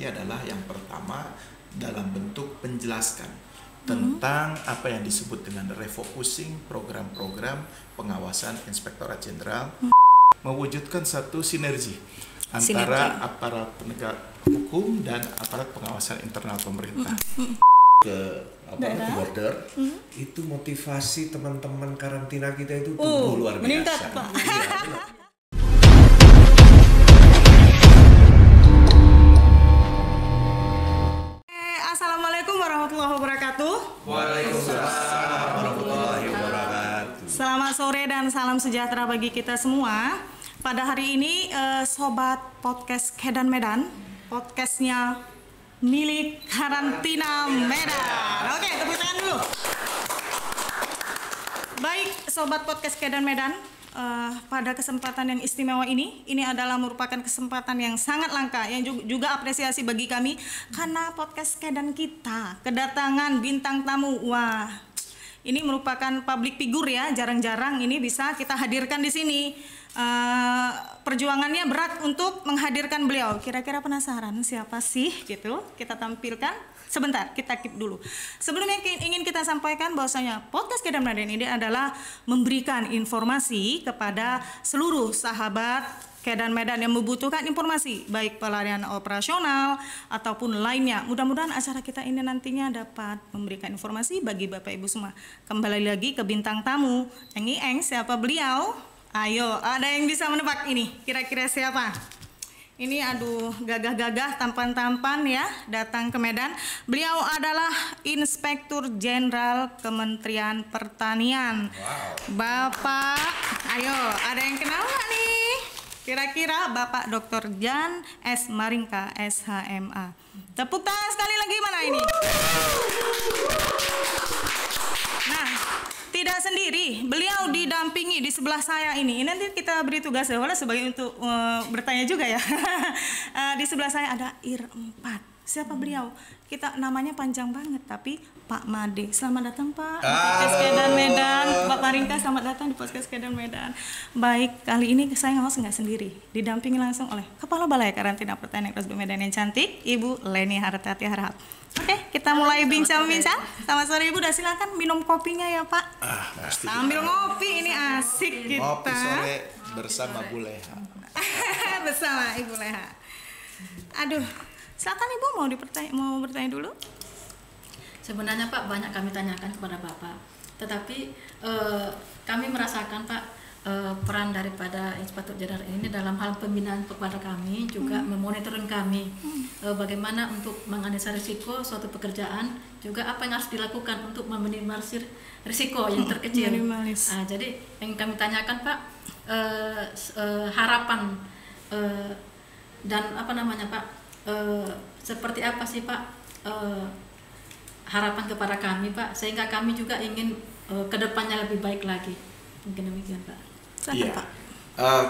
ini adalah yang pertama dalam bentuk penjelaskan tentang apa yang disebut dengan refocusing program-program pengawasan Inspektorat Jenderal, mewujudkan satu sinergi antara aparat penegak hukum dan aparat pengawasan internal pemerintah. Ke border, itu motivasi teman-teman karantina kita itu luar biasa. Meningkat, Pak. Iya, Assalamualaikum warahmatullahi wabarakatuh. Waalaikumsalam warahmatullahi wabarakatuh. Selamat sore dan salam sejahtera bagi kita semua. Pada hari ini Sobat Podcast Kedan Medan, podcastnya milik Karantina Medan. Oke, tepuk tangan dulu. Baik, Sobat Podcast Kedan Medan, pada kesempatan yang istimewa ini adalah merupakan kesempatan yang sangat langka, yang juga apresiasi bagi kami karena podcast Kedan kita kedatangan bintang tamu. Wah, ini merupakan public figure ya, jarang-jarang ini bisa kita hadirkan di sini. Perjuangannya berat untuk menghadirkan beliau. Kira-kira penasaran siapa sih gitu? Kita tampilkan. Sebentar, kita keep dulu. Sebelumnya ingin kita sampaikan bahwasanya podcast Kedan Medan ini adalah memberikan informasi kepada seluruh sahabat Kedan Medan yang membutuhkan informasi, baik pelarian operasional ataupun lainnya. Mudah-mudahan acara kita ini nantinya dapat memberikan informasi bagi Bapak Ibu semua. Kembali lagi ke bintang tamu. Eng, siapa beliau? Ayo, ada yang bisa menebak ini? Kira-kira siapa? Ini aduh, gagah-gagah, tampan-tampan ya, datang ke Medan. Beliau adalah Inspektur Jenderal Kementerian Pertanian. Wow. Bapak, ayo, ada yang kenal nggak nih? Kira-kira Bapak Dr. Jan S. Maringka, SHMA. Tepuk tangan sekali lagi, mana ini? Nah, tidak sendiri, beliau didampingi di sebelah saya ini. Nanti kita beri tugas ya, sebagai untuk bertanya juga ya. Di sebelah saya ada IR4. Siapa beliau? Kita namanya panjang banget, tapi Pak Made. Selamat datang Pak di Podcast Kedan Medan. Pak Maringka, selamat datang di Podcast Kedan Medan. Baik, kali ini saya nggak sendiri, didampingi langsung oleh Kepala Balai Karantina Pertanian Kelas Medan yang cantik, Ibu Leni Hartati Harahap. Oke, kita mulai bincang-bincang. Selamat sore Ibu, dah silakan minum kopinya ya Pak. Sambil ngopi ini asik kita. Ngopi sore bersama Bu Leha. Bersama Ibu Leha. Aduh, silakan Ibu mau bertanya dulu. Sebenarnya Pak, banyak kami tanyakan kepada Bapak, tetapi kami merasakan Pak, peran daripada Inspektur Jenderal ini dalam hal pembinaan kepada kami, juga memonitoring kami bagaimana untuk menganalisa risiko suatu pekerjaan, juga apa yang harus dilakukan untuk meminimalisir risiko yang terkecil. Jadi yang kami tanyakan Pak, harapan dan apa namanya Pak, seperti apa sih Pak harapan kepada kami Pak, sehingga kami juga ingin kedepannya lebih baik lagi. Mungkin demikian Pak. Iya.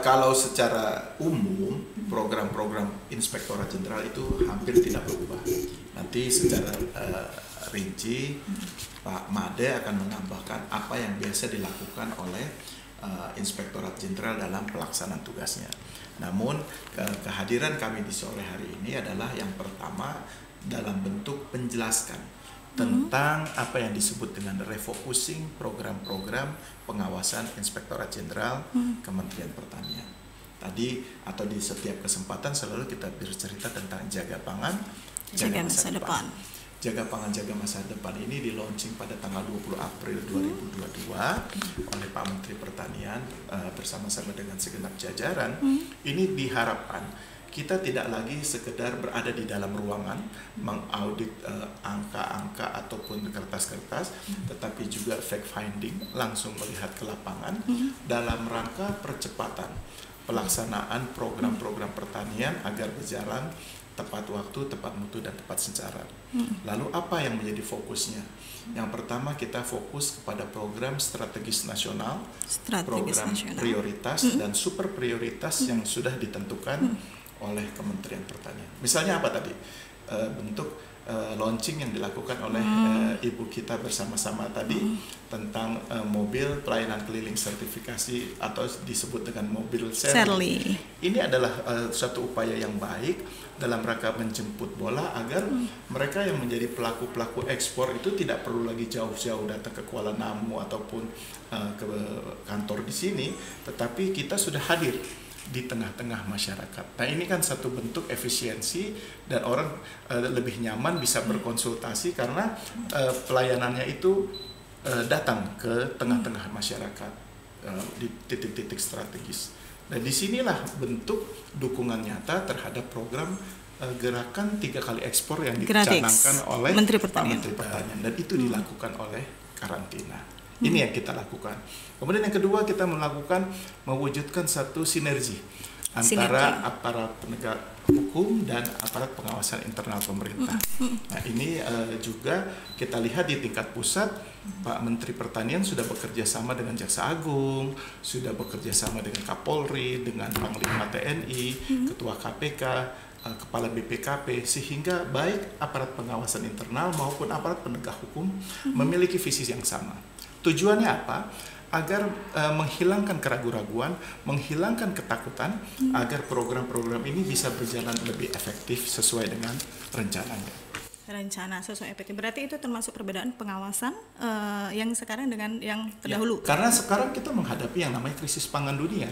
Kalau secara umum program-program Inspektorat Jenderal itu hampir tidak berubah. Nanti secara rinci Pak Made akan menambahkan apa yang biasa dilakukan oleh Inspektorat Jenderal dalam pelaksanaan tugasnya. Namun kehadiran kami di sore hari ini adalah yang pertama dalam bentuk penjelaskan tentang apa yang disebut dengan refocusing program-program pengawasan Inspektorat Jenderal Kementerian Pertanian. Tadi atau di setiap kesempatan selalu kita bercerita tentang jaga pangan, jaga masa depan. Jaga pangan, jaga masa depan ini di launching pada tanggal 20 April 2022 oleh Pak Menteri Pertanian bersama-sama dengan segenap jajaran. Ini diharapkan kita tidak lagi sekedar berada di dalam ruangan mengaudit angka-angka ataupun kertas-kertas, tetapi juga fact finding, langsung melihat ke lapangan dalam rangka percepatan pelaksanaan program-program pertanian agar berjalan tepat waktu, tepat mutu, dan tepat sasaran. Lalu apa yang menjadi fokusnya? Yang pertama kita fokus kepada program strategis nasional, program prioritas dan super prioritas yang sudah ditentukan oleh Kementerian Pertanian. Misalnya apa tadi? Bentuk launching yang dilakukan oleh ibu kita bersama-sama tadi tentang mobil pelayanan keliling sertifikasi atau disebut dengan mobil Serli. Ini adalah suatu upaya yang baik dalam rangka menjemput bola agar mereka yang menjadi pelaku-pelaku ekspor itu tidak perlu lagi jauh-jauh datang ke Kuala Namu ataupun ke kantor di sini, tetapi kita sudah hadir di tengah-tengah masyarakat. Nah, ini kan satu bentuk efisiensi dan orang lebih nyaman bisa berkonsultasi karena pelayanannya itu datang ke tengah-tengah masyarakat di titik-titik strategis. Dan disinilah bentuk dukungan nyata terhadap program gerakan 3 kali ekspor yang dicanangkan oleh Menteri Pak Pertanian. Menteri Pertanian, dan itu dilakukan oleh karantina. Ini yang kita lakukan. Kemudian yang kedua, kita mewujudkan satu sinergi antara aparat penegak hukum dan aparat pengawasan internal pemerintah. Nah, ini juga kita lihat di tingkat pusat, Pak Menteri Pertanian sudah bekerja sama dengan Jaksa Agung, sudah bekerja sama dengan Kapolri, dengan Panglima TNI, Ketua KPK, Kepala BPKP, sehingga baik aparat pengawasan internal maupun aparat penegak hukum memiliki visi yang sama. Tujuannya apa? Agar menghilangkan keraguan-raguan, menghilangkan ketakutan, agar program-program ini bisa berjalan lebih efektif sesuai dengan rencananya. Rencana sesuai efektif. Berarti itu termasuk perbedaan pengawasan yang sekarang dengan yang terdahulu. Ya, karena sekarang kita menghadapi yang namanya krisis pangan dunia.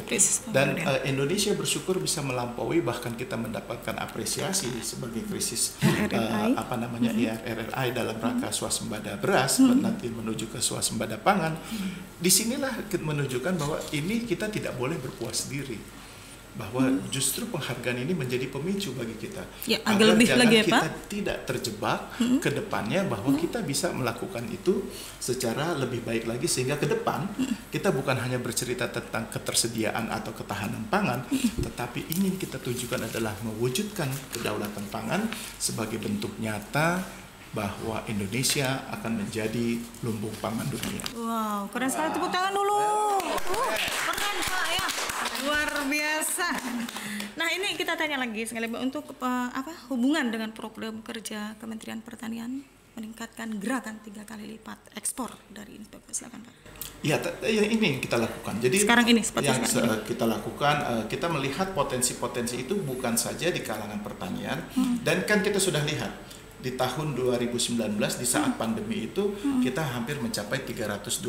Dan Indonesia bersyukur bisa melampaui, bahkan kita mendapatkan apresiasi sebagai krisis IRRI dalam rangka swasembada beras, nanti menuju ke swasembada pangan. Disinilah menunjukkan bahwa ini kita tidak boleh berpuas diri, bahwa justru penghargaan ini menjadi pemicu bagi kita, ya, agar kita tidak terjebak ke depannya, bahwa kita bisa melakukan itu secara lebih baik lagi, sehingga ke depan kita bukan hanya bercerita tentang ketersediaan atau ketahanan pangan, tetapi ingin kita tunjukkan adalah mewujudkan kedaulatan pangan sebagai bentuk nyata bahwa Indonesia akan menjadi lumbung pangan dunia. Wow, keren sekali, tepuk tangan dulu. Keren Pak ya, luar biasa. Nah, ini kita tanya lagi sekali untuk hubungan dengan program kerja Kementerian Pertanian meningkatkan gerakan 3 kali lipat ekspor dari inspektor. Silakan Pak. Ya, ini yang kita lakukan. Jadi sekarang ini kita lakukan, kita melihat potensi-potensi itu bukan saja di kalangan pertanian, dan kan kita sudah lihat di tahun 2019 di saat pandemi itu kita hampir mencapai 325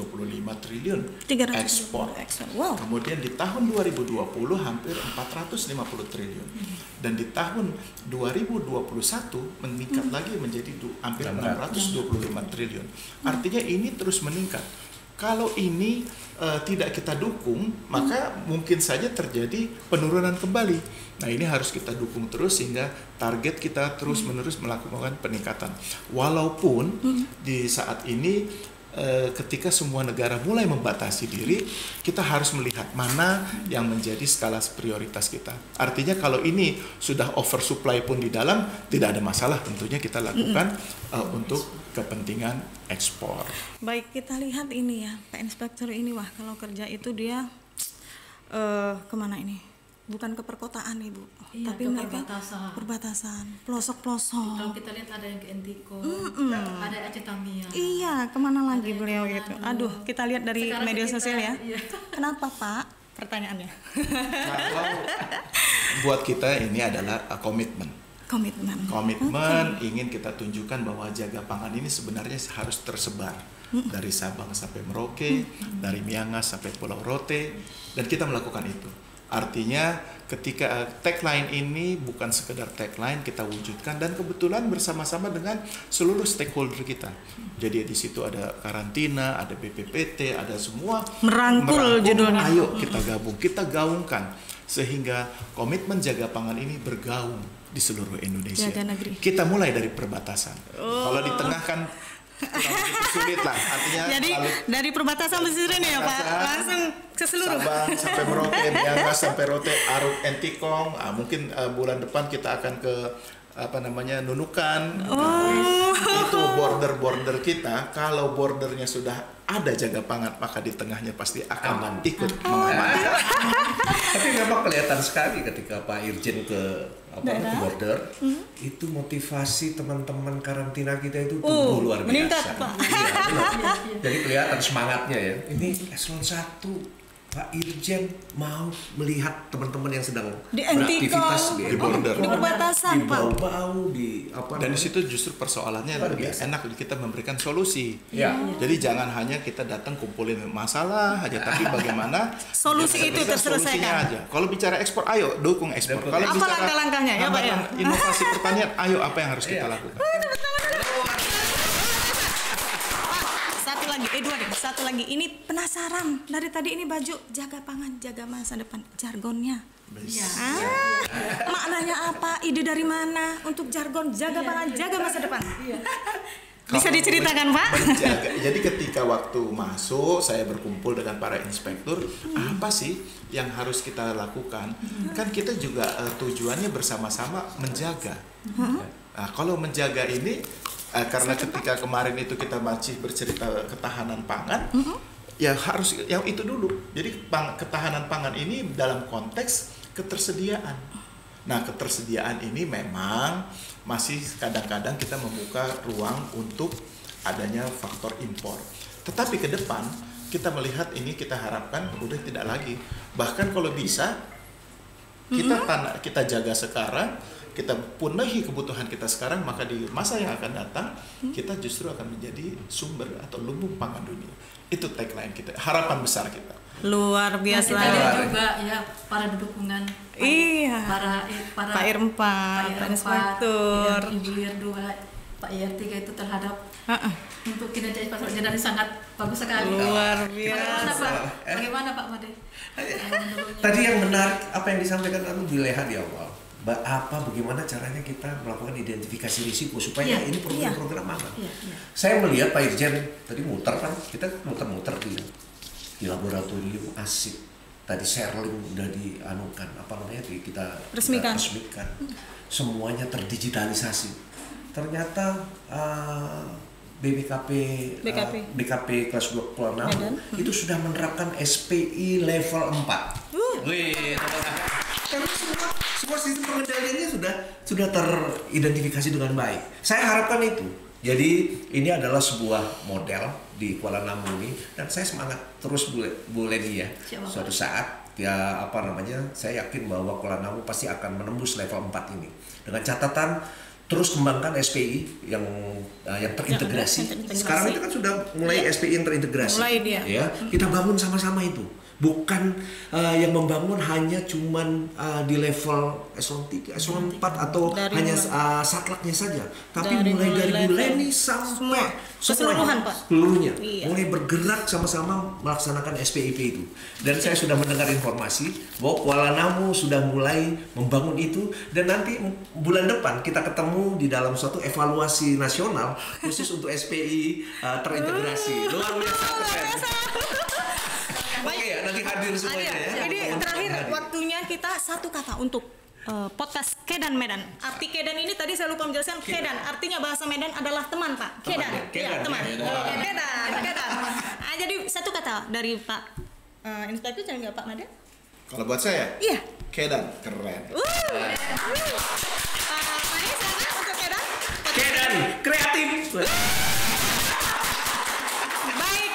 triliun ekspor. Wow. Kemudian di tahun 2020 hampir 450 triliun. Dan di tahun 2021 meningkat lagi menjadi hampir 625 triliun. Artinya ini terus meningkat. Kalau ini tidak kita dukung, maka mungkin saja terjadi penurunan kembali. Nah, ini harus kita dukung terus sehingga target kita terus-menerus melakukan peningkatan. Walaupun di saat ini ketika semua negara mulai membatasi diri, kita harus melihat mana yang menjadi skala prioritas kita. Artinya kalau ini sudah oversupply pun di dalam, tidak ada masalah, tentunya kita lakukan untuk kepentingan ekspor. Baik, kita lihat ini ya, Pak Inspektur ini, wah kalau kerja itu dia kemana ini? Bukan ke perkotaan Ibu, iya, tapi mereka perbatasan, pelosok-pelosok. Kalau kita lihat ada yang ke Entiko, ada Aceh Tamiya. Iya, kemana lagi beliau gitu? Aduh, kita lihat dari sekarang media sosial ya. Iya. Kenapa Pak? Pertanyaannya. Kalau buat kita ini adalah komitmen. Ingin kita tunjukkan bahwa jaga pangan ini sebenarnya harus tersebar dari Sabang sampai Merauke, dari Miangas sampai Pulau Rote, dan kita melakukan itu. Artinya ketika tagline ini bukan sekedar tagline, kita wujudkan, dan kebetulan bersama-sama dengan seluruh stakeholder kita. Jadi di situ ada karantina, ada BPPT, ada semua merangkul judulnya. Ayo kita gabung, kita gaungkan sehingga komitmen jaga pangan ini bergaung di seluruh Indonesia. Kita mulai dari perbatasan. Kalau di tengah kan sulit lah, artinya jadi dari perbatasan pesisir ini ya Pak, langsung ke seluruh Sabang sampai Merauke, Miangas sampai Rote, Aruk, Entikong. Mungkin bulan depan kita akan ke Nunukan. Itu border kita. Kalau bordernya sudah ada jaga pangan, maka di tengahnya pasti akan ikut mengamankan. Tapi memang kelihatan sekali ketika Pak Irjen ke border, itu motivasi teman-teman karantina kita itu tumbuh luar biasa. meningkat, Pak. Iya, benar. Jadi kelihatan semangatnya ya. Ini eselon 1 Pak Irjen mau melihat teman-teman yang sedang beraktivitas di border, di perbatasan, Pak. bau-bau di apa? Dan di situ justru persoalannya Luar lebih biasa. enak kita memberikan solusi. Ya. Jadi jangan hanya kita datang kumpulin masalah aja, tapi bagaimana Solusi itu bisa terselesaikan. solusinya aja. Kalau bicara ekspor, ayo dukung ekspor. Dukung. Kalau Apa bicara langkah-langkahnya ya, Pak, ya? hambatan inovasi pertanian, ayo apa yang harus kita Iya. lakukan? Satu lagi, ini penasaran dari tadi ini baju jaga pangan, jaga masa depan, jargonnya. Iya. Maknanya apa? Ide dari mana untuk jargon jaga pangan, jaga masa depan? Bisa Kalau diceritakan, Pak? menjaga. Jadi ketika waktu masuk, saya berkumpul dengan para inspektur, apa sih yang harus kita lakukan? Kan kita juga tujuannya bersama-sama menjaga. Nah, kalau menjaga ini, karena ketika kemarin itu kita masih bercerita ketahanan pangan, ya harus yang itu dulu. Jadi ketahanan pangan ini dalam konteks ketersediaan. Nah, ketersediaan ini memang masih kadang-kadang kita membuka ruang untuk adanya faktor impor. Tetapi ke depan kita melihat ini, kita harapkan udah tidak lagi. Bahkan kalau bisa kita jaga sekarang, kita penuhi kebutuhan kita sekarang, maka di masa yang akan datang kita justru akan menjadi sumber atau lumbung pangan dunia. Itu tagline kita, harapan besar kita. Luar Dan biasa. kita lihat juga ya para dukungan Iya. para Pak Ir4, Pak Inspektur. Ibu Lir 2, Pak IR3 itu terhadap untuk kinerja Inspektur Jenderal sangat bagus sekali. Luar Bagaimana biasa. Pak? Bagaimana Pak Made? Tadi yang menarik apa yang disampaikan aku dilihat di awal. Bagaimana caranya kita melakukan identifikasi risiko supaya Iya, ini program-program mana? Iya. Saya melihat Pak Irjen tadi muter kan, kita muter-muter di laboratorium asik. Tadi Sherling udah dianukan, kita Resmikan. Semuanya terdigitalisasi. Ternyata BKP kelas 26 itu sudah menerapkan SPI level 4. Wih, karena semua sistem pengendaliannya sudah teridentifikasi dengan baik. Saya harapkan itu. Jadi ini adalah sebuah model di Kuala Namu ini, dan saya semangat terus Bu Leni ya. Suatu saat ya saya yakin bahwa Kuala Namu pasti akan menembus level 4 ini. Dengan catatan terus kembangkan SPI yang terintegrasi. Sekarang itu kan sudah mulai SPI yang terintegrasi. Mulai dia. Ya, kita bangun sama-sama itu. Bukan yang membangun hanya cuman di level eselon 3, eselon 4 atau dari hanya satlaknya saja, tapi dari mulai dari level. Buleni sampai Keseluruhan, Pak. seluruhnya Iya. mulai bergerak sama-sama melaksanakan SPIP itu. Dan saya sudah mendengar informasi bahwa Kuala Namu sudah mulai membangun itu, dan nanti bulan depan kita ketemu di dalam suatu evaluasi nasional khusus untuk SPI terintegrasi. Luar biasa keren. Oke ya, nanti hadir semuanya ya. Jadi terakhir waktunya kita satu kata untuk podcast Kedan Medan. Arti Kedan ini tadi saya lupa menjelaskan. Kedan artinya bahasa Medan adalah teman, Pak. Kedan, ya, teman. Kedan. Jadi satu kata dari Pak Inspektur, jangan nggak Pak Made? Kalau buat saya, Iya. Kedan keren. Pak Made, silakan untuk Kedan. Kedan kreatif. Baik,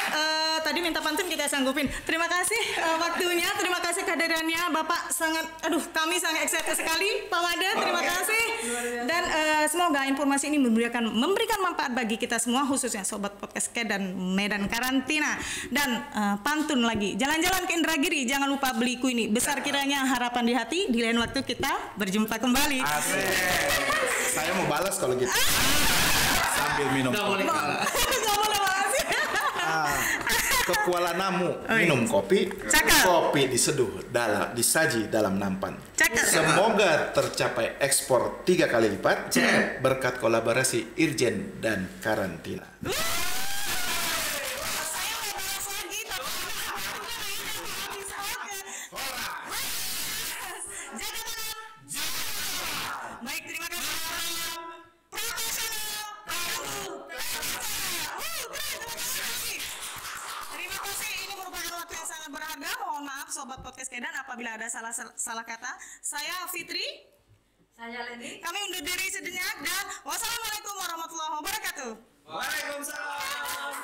tadi minta pantun kita sanggupin. Terima kasih waktunya, terima kasih kehadirannya Bapak, kami sangat excited sekali Pak Made, terima kasih. Dan semoga informasi ini memberikan manfaat bagi kita semua, khususnya sobat podcast Kedan Medan Karantina. Dan pantun lagi, jalan-jalan ke Indragiri, jangan lupa beli kuini. Besar kiranya harapan di hati, di lain waktu kita berjumpa kembali. Asik. Saya mau balas kalau gitu. Sambil minum. Nggak boleh kalah. Nggak boleh makasih. Ke Kuala Namu minum kopi, Cakep. kopi disaji dalam nampan. Cakep. Semoga tercapai ekspor 3 kali lipat berkat kolaborasi Irjen dan Karantina. Baik, terima kasih. Terima kasih. Ini merupakan waktu yang sangat berharga. Mohon maaf sobat podcast Kedan apabila tidak ada salah kata. Saya Fitri. Saya Leni. Kami undur diri sejenak dan wassalamualaikum warahmatullahi wabarakatuh. Waalaikumsalam.